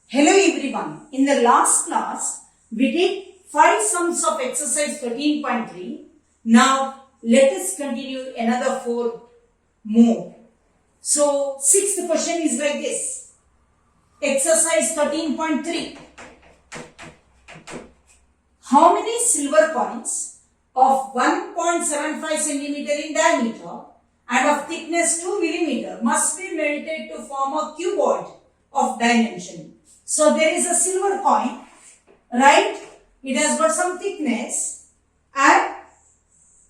Hello everyone. In the last class, we did 5 sums of exercise 13.3. Now, let us continue another 4 more. So, sixth question is like this. Exercise 13.3. How many silver coins of 1.75 centimeter in diameter and of thickness 2 millimeter must be melted to form a cuboid of dimension? So there is a silver coin, right? It has got some thickness and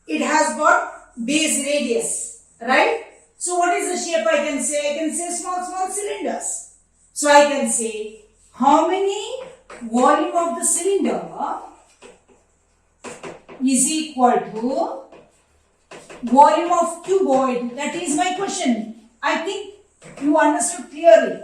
it has got base radius, right? So what is the shape I can say? I can say small cylinders. So I can say how many volume of the cylinder is equal to volume of cuboid. That is my question. I think you understood clearly.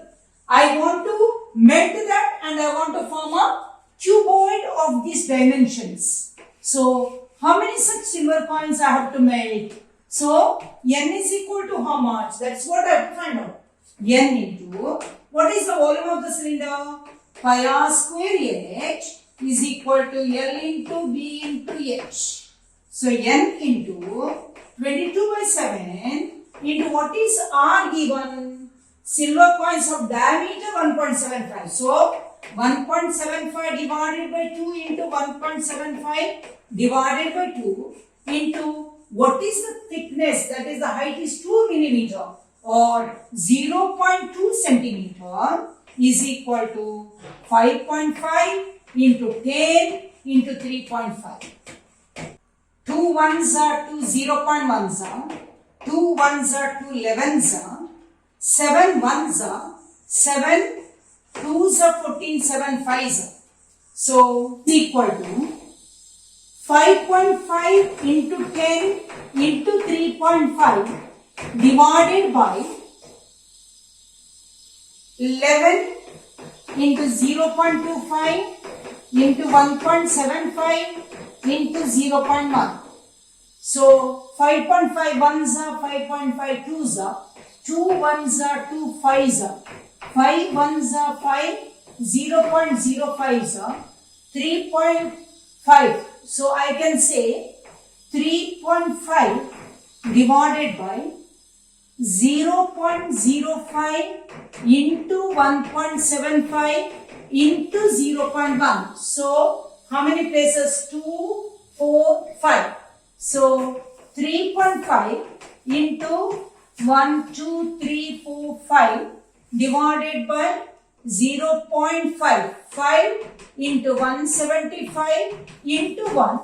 I want to melt that and I want to form a cuboid of these dimensions. So, how many such silver coins I have to melt? So, n is equal to how much? That's what I have to find out. N into, what is the volume of the cylinder? Pi r square h is equal to L into B into H. So, n into 22 by 7 into what is R given? Silver coins of diameter 1.75. So, 1.75 divided by 2 into 1.75 divided by 2 into what is the thickness? That is the height is 2 millimeter or 0.2 centimeter is equal to 5.5 into 10 into 3.5. 2 ones are 2 0.1s are 2 ones are 2 11s are 7 ones are 7 2s are 14 7 5s are. So equal to 5.5 into 10 into 3.5 divided by 11 into 0.25 into 1.75 into 0.1. So 5.5 ones are 5.5 twos are 2 ones are 2 5s are 5 ones are 5 0.05s are 3.5. So I can say 3.5 divided by 0.05 into 1.75 into 0.1. So how many places? 2, 4, 5. So 3.5 into 1, 2, 3, 4, 5 divided by 0.5. 5 into 175 into 1.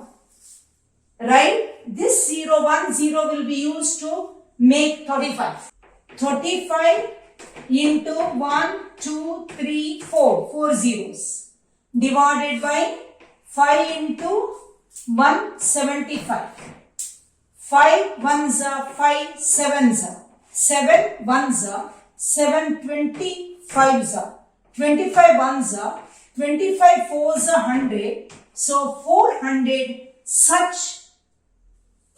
Right? This 0, 1, 0 will be used to make 35. 35 into 1, 2, 3, 4. 4 zeros. Divided by 5 into 175. 5 ones are 5 7s are 7 ones are 7 25s are 25 ones are 25 fours are 100. So 400 such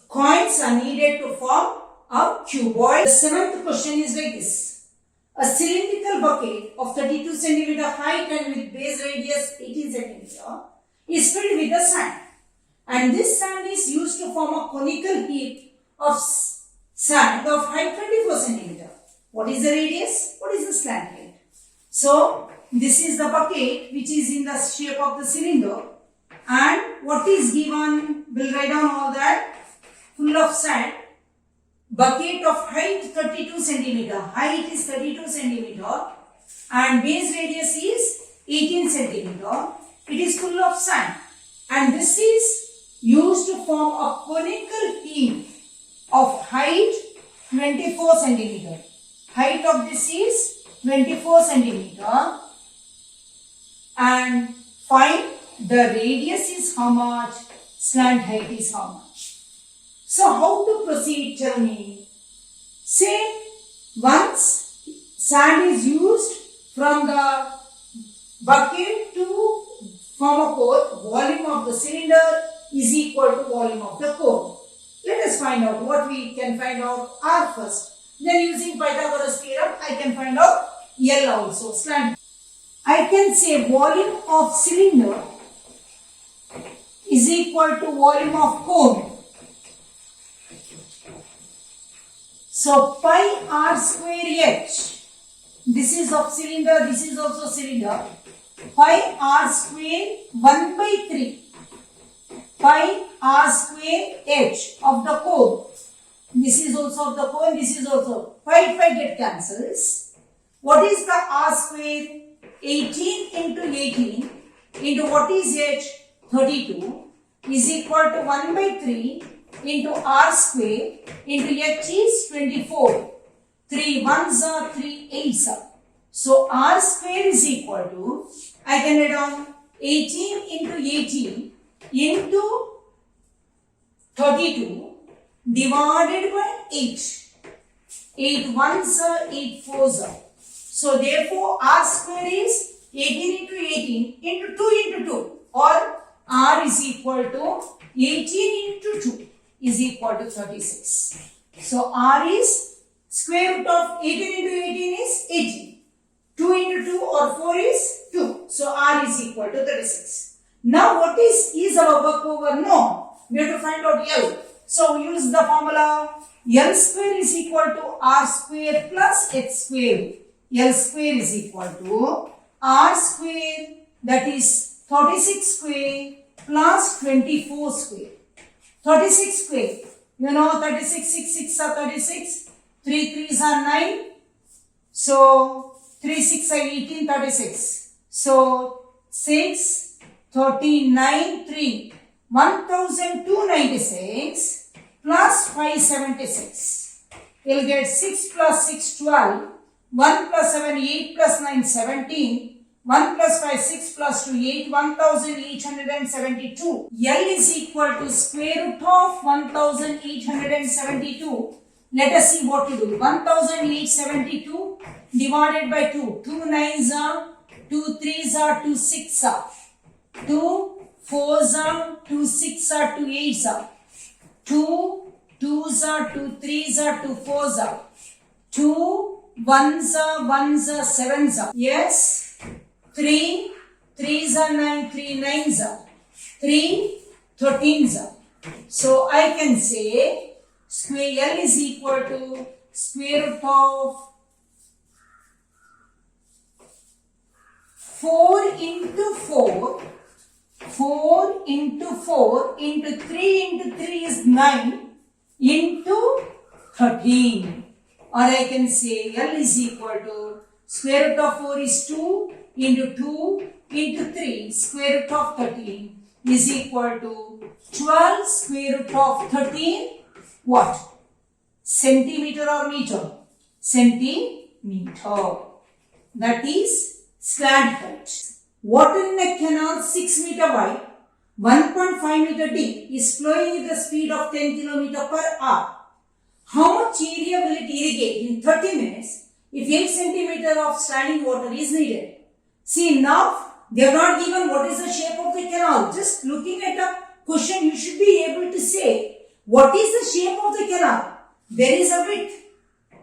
coins are needed to form a cuboid. The seventh question is like this. A cylindrical bucket of 32 centimeter height and with base radius 18 centimeter is filled with the sand. And this sand is used to form a conical heap of sand of height 24 centimeter. What is the radius? What is the slant height? So, this is the bucket which is in the shape of the cylinder. And what is given? We'll write down all that. Full of sand. Bucket of height 32 centimeter. Height is 32 centimeter. And base radius is 18 centimeter. It is full of sand. And this is used to form a conical heap of height 24 centimeter. Height of this is 24 centimeter. And find the radius is how much, slant height is how much. So how to proceed, tell me. Say once sand is used from the bucket to form a core, volume of the cylinder is equal to volume of the core. Let us find out what we can find out R first. Then using Pythagoras theorem, I can find out L also, slant. I can say volume of cylinder is equal to volume of cone. So pi r square h, this is of cylinder, this is also cylinder, pi r square 1 by 3, pi r square h of the cone. This is also of the cone, this is also, pi get cancels. What is the r square? 18 into 18 into what is h? 32 is equal to 1 by 3 into r square into h is 24. 3 1s are 3 8s are. So r square is equal to, I can add on 18 into 18 into 32 divided by 8. 8 1s are 8 4s are. So therefore r square is 18 into 18 into 2 into 2, or r is equal to 18 into 2 is equal to 36. So r is square root of 18 into 18 is 18. 2 into 2 or 4 is 2. So r is equal to 36. Now what is our work over? No. We have to find out L. So we use the formula L square is equal to r square plus h square. L square is equal to r square, that is 36 square plus 24 square. 36 square, you know 36, 6 6 are 36, 3 3s are 9, so 3 6 are 18, 36. So 6, 39, 3, 1296 plus 576. You'll get 6 plus 6, 12. 1 plus 7, 8 plus 9, 17. 1 plus 5, 6 plus 2, 8, 1872. L is equal to square root of 1872. Let us see what to do. 1872 divided by 2. 2 9s are, 2 3s are, 2 6s are. 2 4s are, 2 6s are, 2 8s are. 2 2s are, 2 3s are, 2 4s are. 2 1s are, 7s are. Yes. 3 3s are 9, 3 9s are. 3 13s are. So I can say square L is equal to square root of 4 into 4. 4 into 4 into 3 into 3 is 9 into 13. Or I can say L is equal to square root of 4 is 2 into 2 into 3 square root of 13 is equal to 12 square root of 13. What? Centimeter or meter? Centimeter. That is slant height. Water in a canal 6 meter wide, 1.5 meter deep is flowing with the speed of 10 km per hour. How much area will it irrigate in 30 minutes if 8 centimeter of standing water is needed? See, now they have not given what is the shape of the canal. Just looking at the question, you should be able to say what is the shape of the canal. There is a width,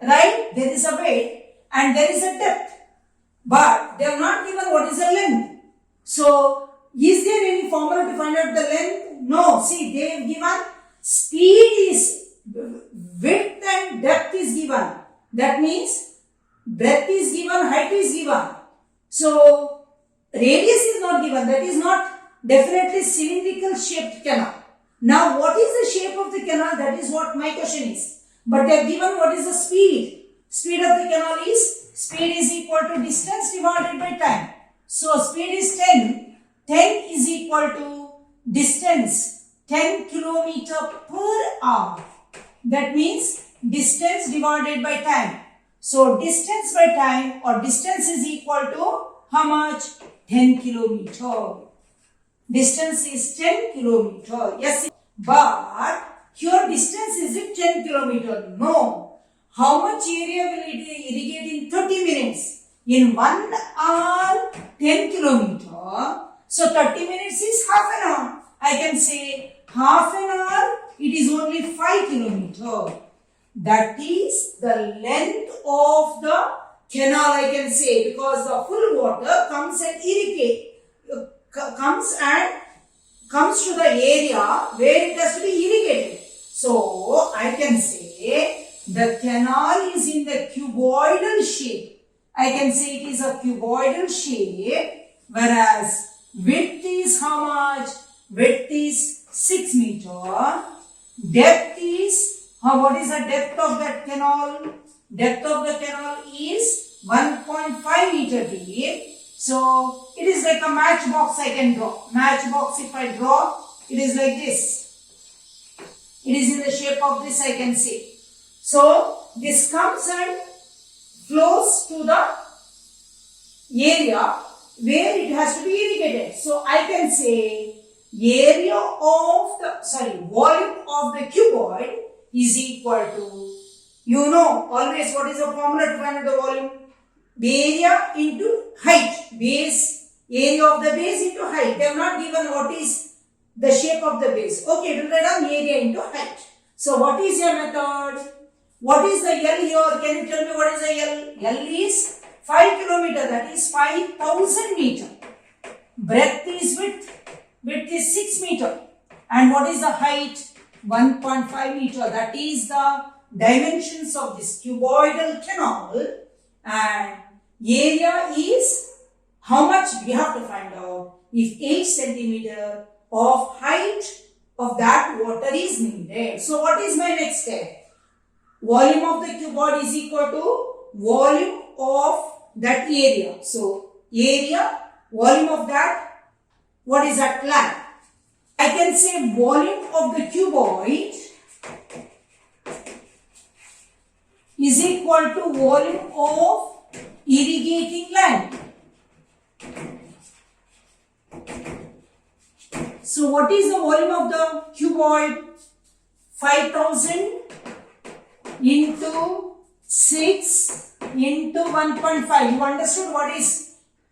right? There is a width and there is a depth. But they have not given what is the length. So, is there any formula to find out the length? No. See, they have given speed is, width and depth is given. That means breadth is given, height is given. So, radius is not given. That is not definitely cylindrical shaped canal. Now, what is the shape of the canal? That is what my question is. But they have given what is the speed. Speed of the canal is, speed is equal to distance divided by time. So, speed is 10. 10 is equal to distance, 10 km per hour. That means distance divided by time. So, distance by time or distance is equal to how much? 10 km. Distance is 10 km. Yes, but here distance is it 10 km? No. How much area will it irrigate in 30 minutes? In 1 hour, 10 km. So 30 minutes is half an hour. I can say half an hour, it is only 5 km. That is the length of the canal, I can say, because the full water comes and comes to the area where it has to be irrigated. So I can say the canal is in the cuboidal shape. I can say it is a cuboidal shape, whereas width is how much? Width is 6 meter. Depth is, what is the depth of that canal? Depth of the canal is 1.5 meter deep. So it is like a matchbox I can draw. Matchbox, if I draw, it is like this. It is in the shape of this, I can say. So this comes and flows to the area where it has to be irrigated. So I can say volume of the cuboid is equal to, you know, always what is the formula to find the volume? Area into height. Base, area of the base into height. They have not given what is the shape of the base. Okay, we'll write down area into height. So what is your method? What is the L here? Can you tell me what is the L? L is 5 kilometer, that is 5,000 meter. Breadth is width. Width is 6 meter. And what is the height? 1.5 meter. That is the dimensions of this cuboidal canal. And area is how much we have to find out. If 8 centimeter of height of that water is needed. So what is my next step? Volume of the cuboid is equal to volume of that area. So area, volume of that, what is that land? I can say volume of the cuboid is equal to volume of irrigating land. So what is the volume of the cuboid? 5,000 into 6 into 1.5. You understood what is?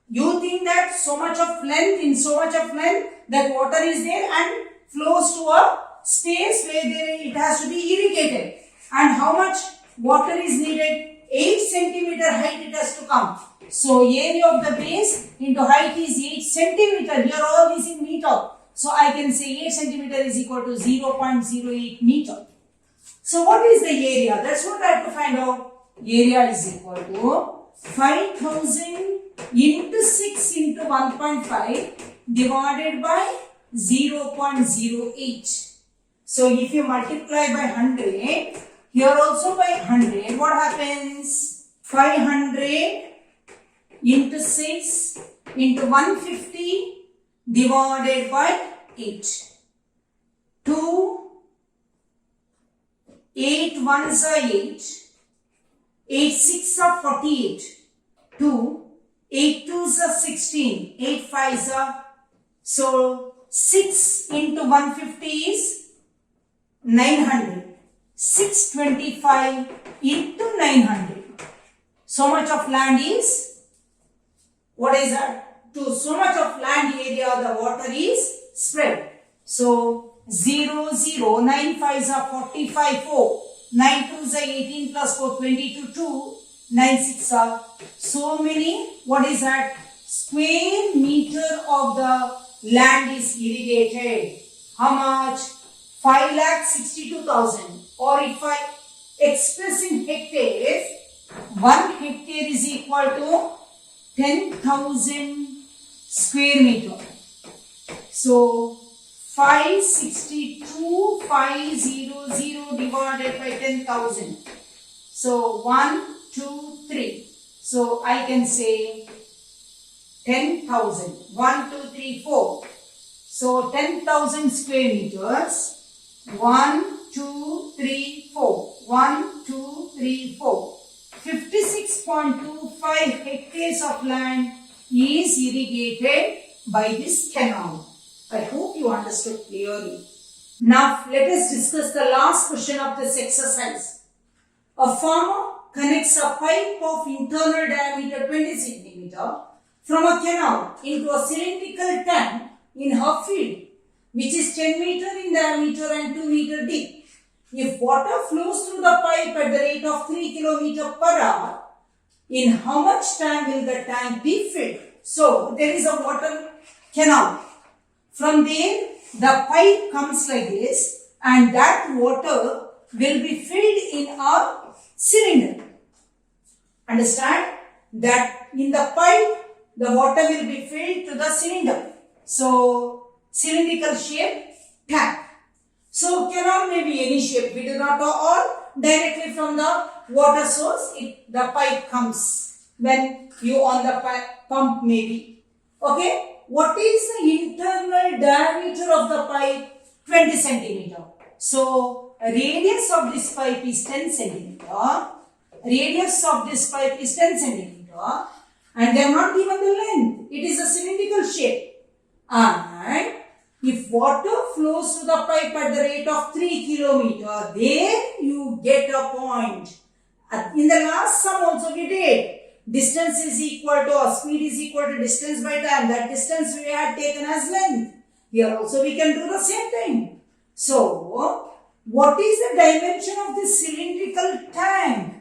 You think that so much of length, that water is there and flows to a space where it has to be irrigated. And how much water is needed? 8 centimeter height it has to come. So area of the base into height is 8 centimeter. Here all this in meter. So I can say 8 centimeter is equal to 0.08 meter. So what is the area? That's what I have to find out. Area is equal to 5,000 into 6 into 1.5 divided by 0.08. So if you multiply by 100, here also by 100, what happens? 500 into 6 into 150 divided by 8. 8 ones are 8. 8 6 are 48. 8 2s are 16. 8 5s are. So 6 into 150 is 900. 625 into 900. So much of land is, what is that? So much of land area the water is spread. So 0 0, 9 5s are 45 4. 9 2s are 18 plus 4, 22 2. 9 6 are so many, what is that? Square meter of the land is irrigated. How much? 5,62,000. Or if I express in hectares, 1 hectare is equal to 10,000 square meter. So 562,500 divided by 10,000. So 1, 2, 3. So I can say 10,000. 1, 2, 3, 4. So 10,000 square meters. 1, 2, 3, 4. 1, 2, 3, 4. 56.25 hectares of land is irrigated by this canal. I hope you understood clearly. Now let us discuss the last question of this exercise. A farmer connects a pipe of internal diameter 20 cm from a canal into a cylindrical tank in her field, which is 10 meter in diameter and 2 meter deep. If water flows through the pipe at the rate of 3 km per hour, in how much time will the tank be filled? So there is a water canal. From there the pipe comes like this and that water will be filled in a cylinder. Understand? That in the pipe the water will be filled to the cylinder. So cylindrical shape tank. So canal may be any shape, we do not know, or directly from the water source the pipe comes when you on the pump maybe. Okay, what is the internal diameter of the pipe? 20 centimeter. So radius of this pipe is 10 centimeter. Radius of this pipe is 10 centimeter and they are not given the length. It is a cylindrical shape. And if water flows through the pipe at the rate of 3 kilometer, there you get a point. In the last sum also we did. Distance is equal to, or speed is equal to distance by time. That distance we had taken as length. Here also we can do the same thing. So, what is the dimension of this cylindrical tank?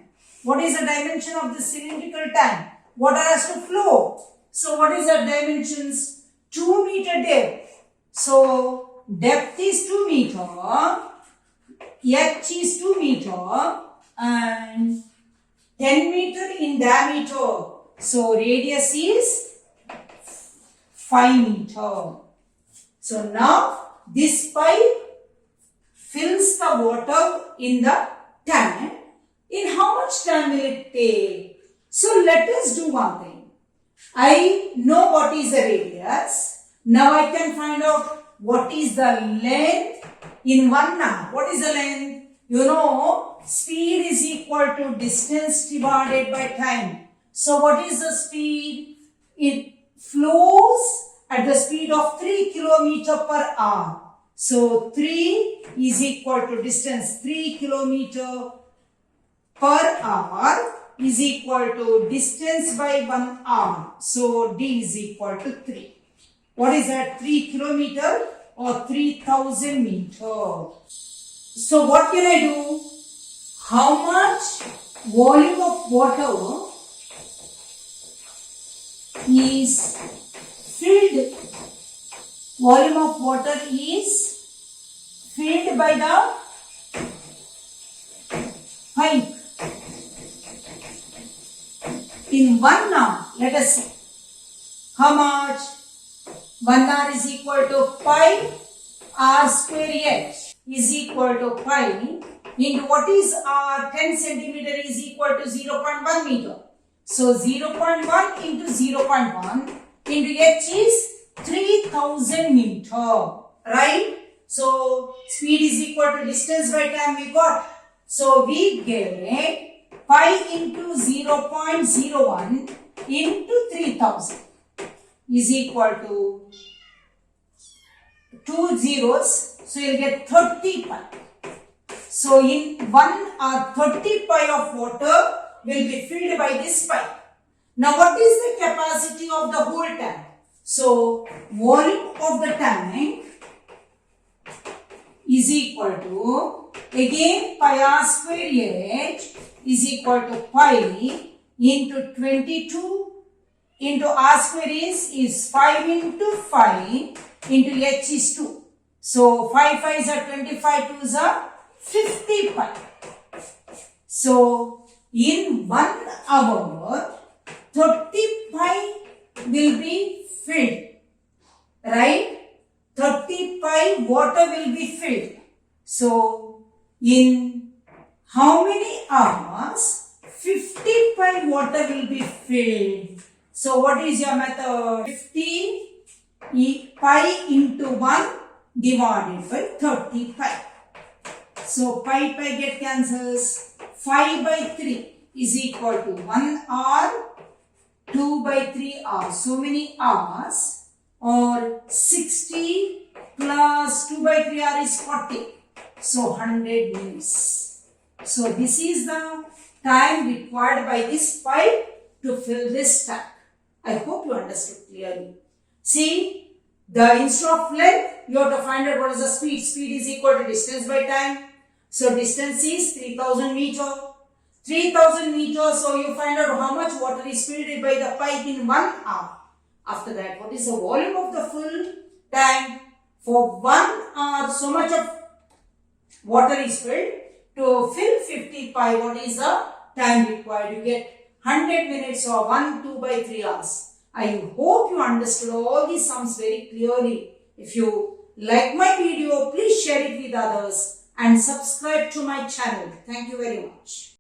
What is the dimension of this cylindrical tank? Water has to flow. So, what is the dimensions? 2 meter depth. So, depth is 2 meter, h is 2 meter and 10 meter in diameter. So, radius is 5 meter. So, now this pipe fills the water in the tank. In how much time will it take? So, let us do one thing. I know what is the radius. Now I can find out what is the length in 1 hour. What is the length? You know, speed is equal to distance divided by time. So what is the speed? It flows at the speed of 3 km per hour. So 3 is equal to distance 3 km per hour is equal to distance by 1 hour. So D is equal to 3. What is that? 3 kilometer or 3000 meter. So what can I do? How much volume of water is filled? Volume of water is filled by the pipe in 1 hour. Let us see. How much? 1 hour is equal to pi r square h is equal to pi into what is r? 10 centimeter is equal to 0.1 meter. So 0.1 into 0.1 into h is 3000 meter. Right? So speed is equal to distance by time we got. So we get pi into 0.01 into 3000 is equal to 2 zeros. So you will get 30 pi. So in 1 hour 30 pi of water will be filled by this pipe. Now what is the capacity of the whole tank? So volume of the tank is equal to, again, pi r square h is equal to pi into 22 into r square is 5 into 5 into h is 2. So 5 5s are 25, 2s are 50 pi. So in 1 hour 30 pi will be filled. Right? 30 pi water will be filled. So in how many hours? 50 pi water will be filled. So what is your method? 50 pi into 1 divided by 30 pi. So pi get cancels. 5 by 3 is equal to 1 hour, 2 by 3 hours. So many hours, or 60 plus 2 by 3 hours is 40. So 100 minutes. So this is the time required by this pipe to fill this tank. I hope you understood clearly. See, instead of length, you have to find out what is the speed. Speed is equal to distance by time. So distance is 3000 meter. 3000 meters, so you find out how much water is filled by the pipe in 1 hour. After that, what is the volume of the full tank? For 1 hour, so much of water is filled. To fill 50 pipe, what is the time required? You get 100 minutes or 1, 2 by 3 hours. I hope you understood all these sums very clearly. If you like my video, please share it with others and subscribe to my channel. Thank you very much.